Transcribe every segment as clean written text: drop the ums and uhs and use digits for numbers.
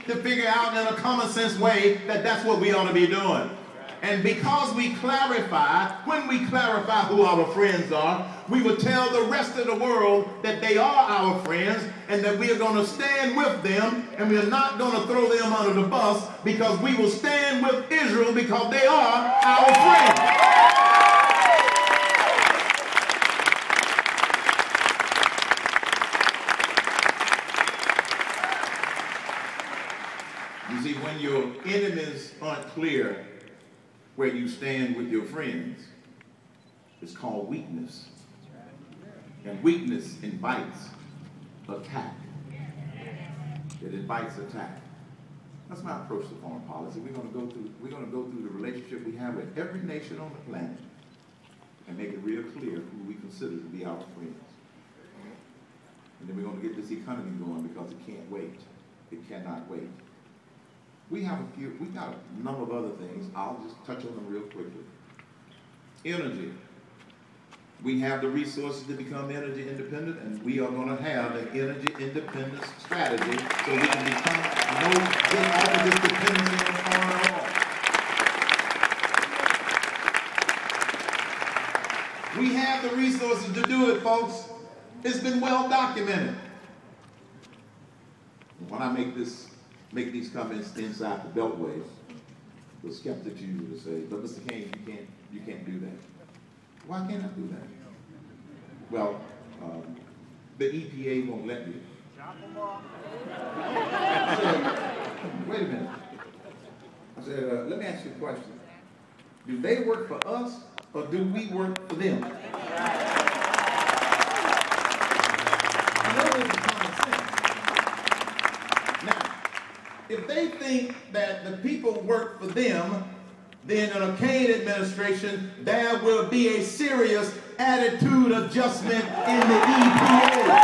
to figure out in a common sense way that that's what we ought to be doing. And because we clarify, when we clarify who our friends are, we will tell the rest of the world that they are our friends and that we are going to stand with them, and we are not going to throw them under the bus, because we will stand with Israel because they are our friends. You see, when your enemies aren't clear where you stand with your friends, it's called weakness. And weakness invites attack. It invites attack. That's my approach to foreign policy. We're going to go through the relationship we have with every nation on the planet and make it real clear who we consider to be our friends. And then we're going to get this economy going, because it can't wait. It cannot wait. We got a number of other things. I'll just touch on them real quickly. Energy. We have the resources to become energy independent, and we are going to have an energy independence strategy so we can get out of this dependency on foreign oil. We have the resources to do it, folks. It's been well documented. When I make these comments inside the Beltway, the skeptics usually say, "But Mr. Cain, you can't do that." Why can't I do that? Well, the EPA won't let me. I said, wait a minute. I said, let me ask you a question. Do they work for us, or do we work for them? If they think that the people work for them, then in a Cain administration, there will be a serious attitude adjustment in the EPA.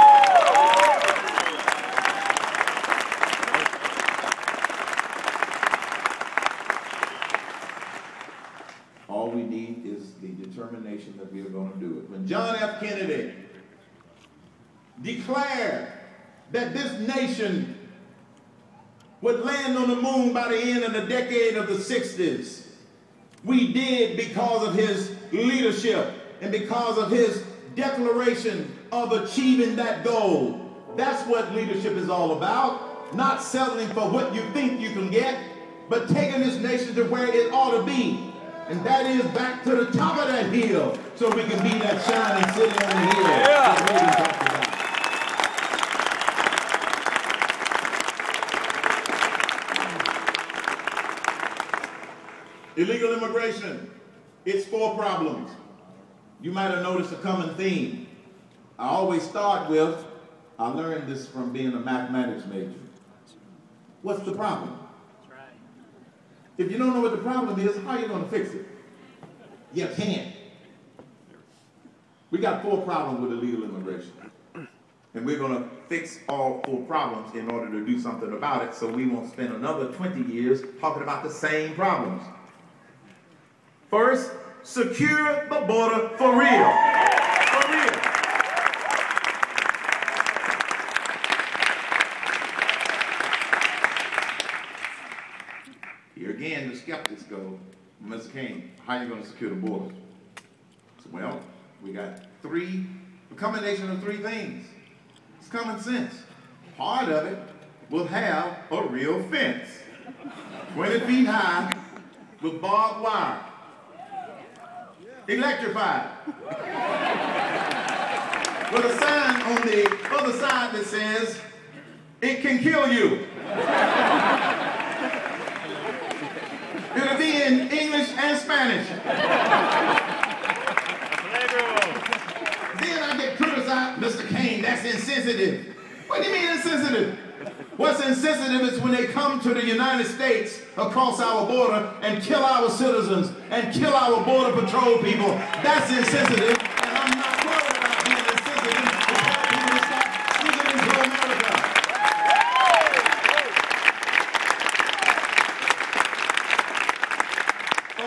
All we need is the determination that we are going to do it. When John F. Kennedy declared that this nation would land on the moon by the end of the decade of the 60s, we did because of his leadership and because of his declaration of achieving that goal. That's what leadership is all about. Not settling for what you think you can get, but taking this nation to where it ought to be. And that is back to the top of that hill, so we can be that shining city on the hill. Yeah. Illegal immigration, it's 4 problems. You might have noticed a common theme. I always start with, I learned this from being a mathematics major. What's the problem? That's right. If you don't know what the problem is, how are you going to fix it? You can't. We got 4 problems with illegal immigration. And we're going to fix all 4 problems in order to do something about it, so we won't spend another 20 years talking about the same problems. First, secure the border for real. For real. Here again, the skeptics go, Mr. Cain, how are you going to secure the border? So, well, we got a combination of 3 things. It's common sense. Part of it will have a real fence, 20 feet high, with barbed wire. Electrified. With a sign on the other side that says, "It can kill you." It'll be in English and Spanish. Then I get criticized, Mr. Cain, that's insensitive. What do you mean insensitive? What's insensitive is when they come to the United States across our border and kill our citizens and kill our border patrol people. That's insensitive, and I'm not worried about being insensitive because people start sneaking into America.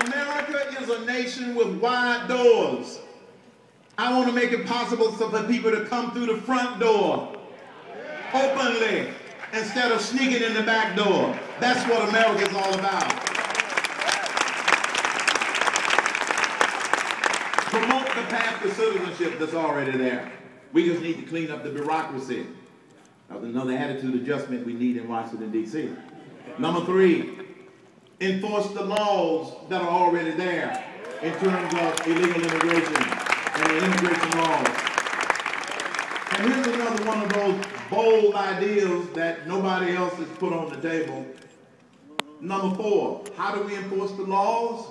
America is a nation with wide doors. I want to make it possible for people to come through the front door openly instead of sneaking in the back door. That's what America's all about. Promote the path to citizenship that's already there. We just need to clean up the bureaucracy. That's another attitude adjustment we need in Washington, D.C. Number 3, enforce the laws that are already there in terms of illegal immigration and the immigration laws. And here's another one of those bold ideas that nobody else has put on the table. Number 4, how do we enforce the laws?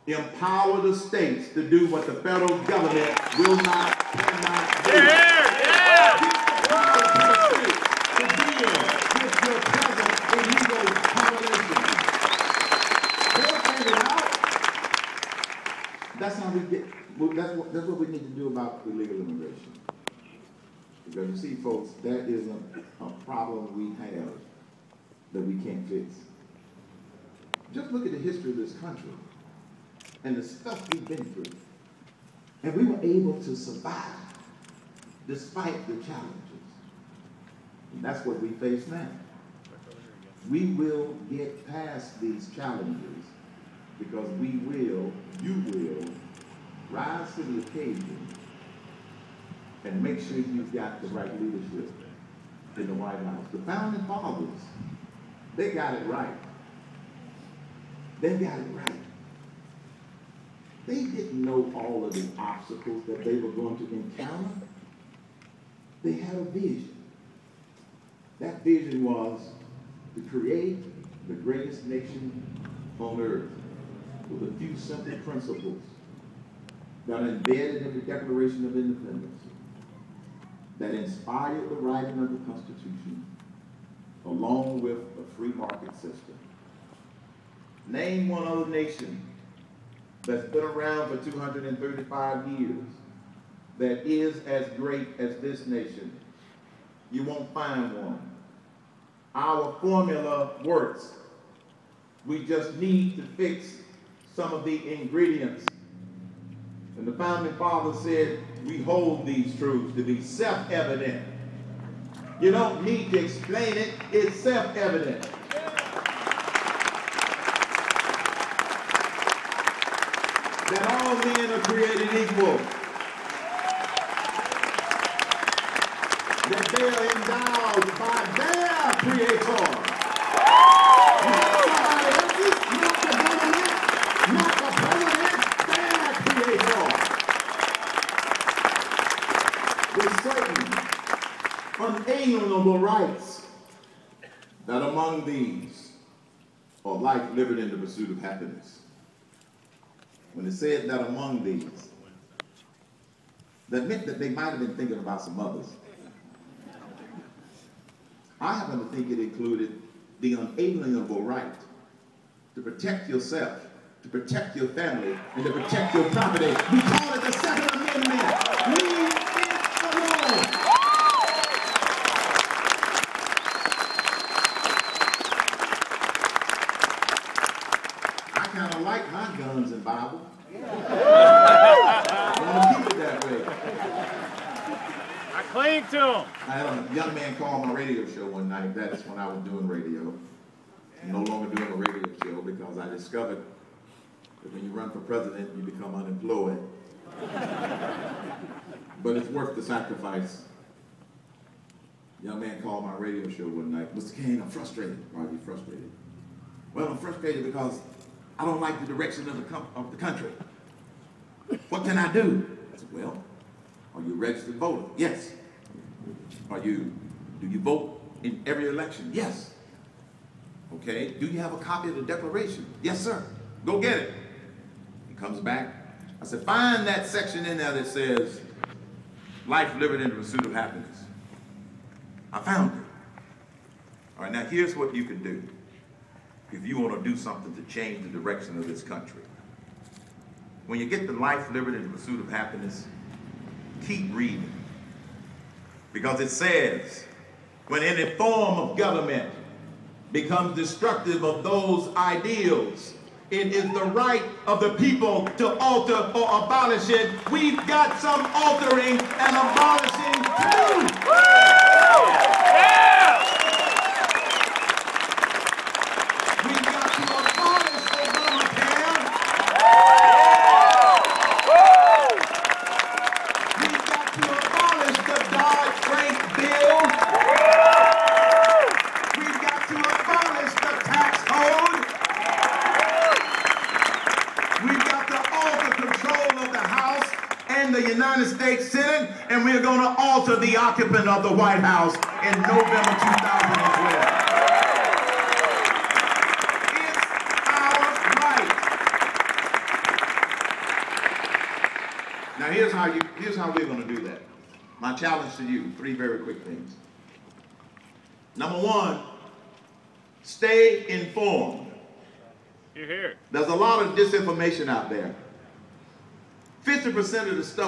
Empower the states to do what the federal government will not, cannot do. Give the power to the states to deal with your present illegal population. They'll figure it out. That's how we get, that's what we need to do about illegal immigration. Because you see, folks, that is a problem we have that we can't fix. Just look at the history of this country and the stuff we've been through. And we were able to survive despite the challenges. And that's what we face now. We will get past these challenges because you will rise to the occasion and make sure you've got the right leadership in the White House. The founding fathers, they got it right. They got it right. They didn't know all of the obstacles that they were going to encounter. They had a vision. That vision was to create the greatest nation on earth with a few simple principles that are embedded in the Declaration of Independence, that inspired the writing of the Constitution, along with a free market system. Name one other nation that's been around for 235 years that is as great as this nation. You won't find one. Our formula works. We just need to fix some of the ingredients. And the founding fathers said, we hold these truths to be self-evident. You don't need to explain it, it's self-evident. That all men are created equal. That they are endowed by their Creator. Not somebody else's, not the government, not the president, their Creator. With certain unalienable rights, that among these are life, liberty, and the pursuit of happiness. When it said that among these, that meant that they might have been thinking about some others. I happen to think it included the unalienable right to protect yourself, to protect your family, and to protect your property. We call it the Second Amendment. Leave it alone. I kind of like my guns and Bible. I want to keep it that way. I cling to them. I had a young man call my radio show one night. That's when I was doing radio. I'm no longer doing a radio show because I discovered that when you run for president, you become unemployed. But it's worth the sacrifice. A young man called my radio show one night. Mr. Cain, I'm frustrated. Why are you frustrated? Well, I'm frustrated because I don't like the direction of the country. What can I do? I said, well, are you a registered voter? Yes. Do you vote in every election? Yes. Okay, do you have a copy of the Declaration? Yes, sir. Go get it. He comes back. I said, find that section in there that says life, liberty, and the pursuit of happiness. I found it. All right, now here's what you can do if you want to do something to change the direction of this country. When you get the life, liberty, and the pursuit of happiness, keep reading. Because it says, when any form of government becomes destructive of those ideals, it is the right of the people to alter or abolish it. We've got some altering and abolishing to do. Yeah! the United States Senate, and we're going to alter the occupant of the White House in November 2012. It's our right. Now here's how we're going to do that. My challenge to you, 3 very quick things. Number 1, stay informed. You're here. There's a lot of disinformation out there. 50% of the stuff